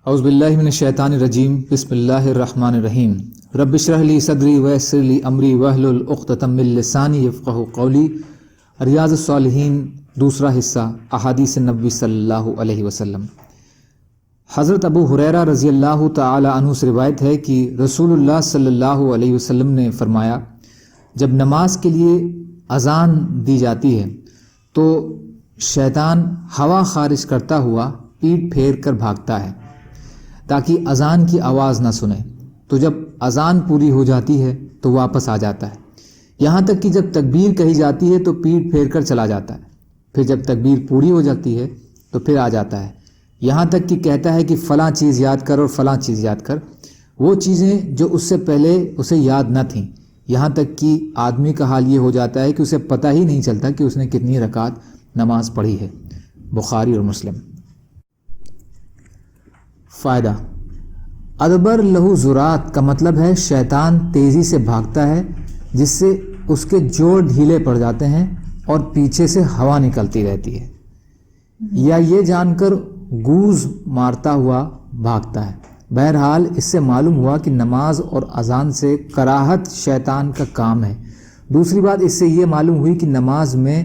اعوذ باللہ من الشیطان الرجیم بسم اللہ الرحمن الرحیم رب اشرح لی صدری ویسر لی امری واحلل عقدۃ من لسانی یفقہوا قولی۔ ریاض الصالحین دوسرا حصہ، احادیث نبوی صلی اللہ علیہ وسلم۔ حضرت ابو ہریرہ رضی اللہ تعالی عنہ سے روایت ہے کہ رسول اللہ صلی اللہ علیہ وسلم نے فرمایا، جب نماز کے لیے اذان دی جاتی ہے تو شیطان ہوا خارج کرتا ہوا پیٹھ پھیر کر بھاگتا ہے تاکہ اذان کی آواز نہ سنے، تو جب اذان پوری ہو جاتی ہے تو واپس آ جاتا ہے، یہاں تک کہ جب تکبیر کہی جاتی ہے تو پیٹھ پھیر کر چلا جاتا ہے، پھر جب تکبیر پوری ہو جاتی ہے تو پھر آ جاتا ہے، یہاں تک کہ کہتا ہے کہ فلاں چیز یاد کر اور فلاں چیز یاد کر، وہ چیزیں جو اس سے پہلے اسے یاد نہ تھیں، یہاں تک کہ آدمی کا حال یہ ہو جاتا ہے کہ اسے پتہ ہی نہیں چلتا کہ اس نے کتنی رکعت نماز پڑھی ہے۔ بخاری اور مسلم۔ فائدہ: ادبر لہو زرات کا مطلب ہے شیطان تیزی سے بھاگتا ہے جس سے اس کے جوڑ ڈھیلے پڑ جاتے ہیں اور پیچھے سے ہوا نکلتی رہتی ہے، یا یہ جان کر گوز مارتا ہوا بھاگتا ہے۔ بہرحال اس سے معلوم ہوا کہ نماز اور اذان سے کراہت شیطان کا کام ہے۔ دوسری بات اس سے یہ معلوم ہوئی کہ نماز میں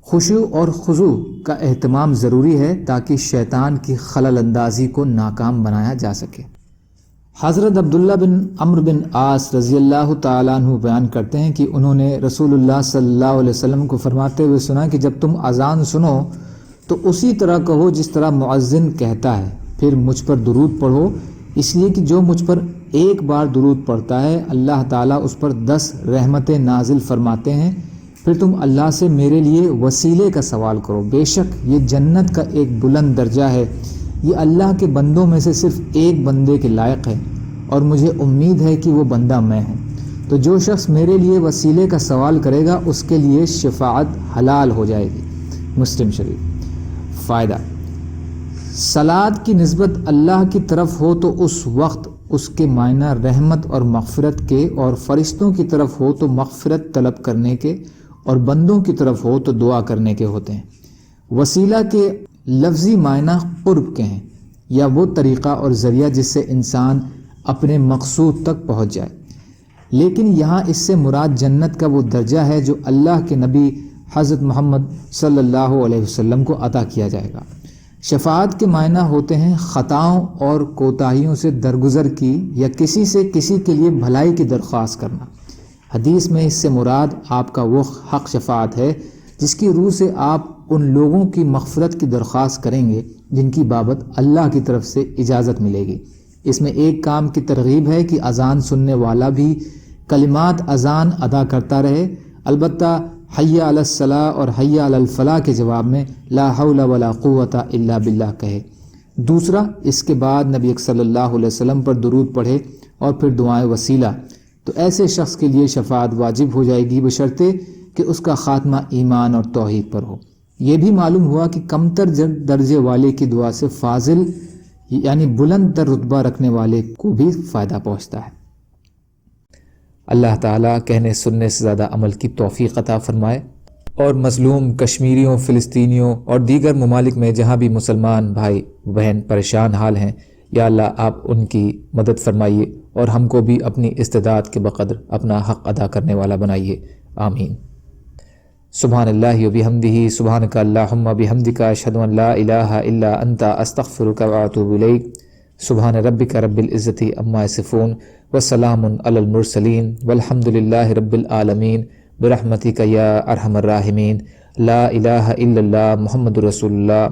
خشوع اور خضوع کا اہتمام ضروری ہے تاکہ شیطان کی خلل اندازی کو ناکام بنایا جا سکے۔ حضرت عبداللہ بن عمرو بن عاص رضی اللہ تعالیٰ عنہ بیان کرتے ہیں کہ انہوں نے رسول اللہ صلی اللہ علیہ وسلم کو فرماتے ہوئے سنا کہ جب تم اذان سنو تو اسی طرح کہو جس طرح مؤذن کہتا ہے، پھر مجھ پر درود پڑھو، اس لیے کہ جو مجھ پر ایک بار درود پڑھتا ہے اللہ تعالیٰ اس پر 10 رحمتیں نازل فرماتے ہیں۔ پھر تم اللہ سے میرے لیے وسیلے کا سوال کرو، بے شک یہ جنت کا ایک بلند درجہ ہے، یہ اللہ کے بندوں میں سے صرف ایک بندے کے لائق ہے اور مجھے امید ہے کہ وہ بندہ میں ہوں، تو جو شخص میرے لیے وسیلے کا سوال کرے گا اس کے لیے شفاعت حلال ہو جائے گی۔ مسلم شریف۔ فائدہ: صلاۃ کی نسبت اللہ کی طرف ہو تو اس وقت اس کے معنی رحمت اور مغفرت کے، اور فرشتوں کی طرف ہو تو مغفرت طلب کرنے کے، اور بندوں کی طرف ہو تو دعا کرنے کے ہوتے ہیں۔ وسیلہ کے لفظی معنی قرب کے ہیں، یا وہ طریقہ اور ذریعہ جس سے انسان اپنے مقصود تک پہنچ جائے، لیکن یہاں اس سے مراد جنت کا وہ درجہ ہے جو اللہ کے نبی حضرت محمد صلی اللہ علیہ وسلم کو عطا کیا جائے گا۔ شفاعت کے معنی ہوتے ہیں خطاؤں اور کوتاہیوں سے درگزر کی، یا کسی سے کسی کے لیے بھلائی کی درخواست کرنا۔ حدیث میں اس سے مراد آپ کا وہ حق شفاعت ہے جس کی روح سے آپ ان لوگوں کی مغفرت کی درخواست کریں گے جن کی بابت اللہ کی طرف سے اجازت ملے گی۔ اس میں ایک کام کی ترغیب ہے کہ اذان سننے والا بھی کلمات اذان ادا کرتا رہے، البتہ حی علی الصلاۃ اور حی علی الفلاح کے جواب میں لا حول ولا قوت الا باللہ کہے۔ دوسرا، اس کے بعد نبی صلی اللہ علیہ وسلم پر درود پڑھے اور پھر دعائیں وسیلہ، تو ایسے شخص کے لیے شفاعت واجب ہو جائے گی بشرطے کہ اس کا خاتمہ ایمان اور توحید پر ہو۔ یہ بھی معلوم ہوا کہ کمتر درجے والے کی دعا سے فاضل یعنی بلند تر رتبہ رکھنے والے کو بھی فائدہ پہنچتا ہے۔ اللہ تعالیٰ کہنے سننے سے زیادہ عمل کی توفیق عطا فرمائے، اور مظلوم کشمیریوں، فلسطینیوں اور دیگر ممالک میں جہاں بھی مسلمان بھائی بہن پریشان حال ہیں، یا اللہ آپ ان کی مدد فرمائیے اور ہم کو بھی اپنی استطاعت کے بقدر اپنا حق ادا کرنے والا بنائیے، آمین۔ سبحان اللہ و بحمدہ، سبحانک اللہم بحمدک، اشہد ان لا الہ الا انت، استغفرک و اتوب الیک۔ سبحان ربک رب العزۃ عما یصفون، وسلام علی المرسلین، والحمد للہ رب العالمین، برحمتک یا ارحم الراحمین۔ لا الہ الا اللہ محمد رسول اللہ۔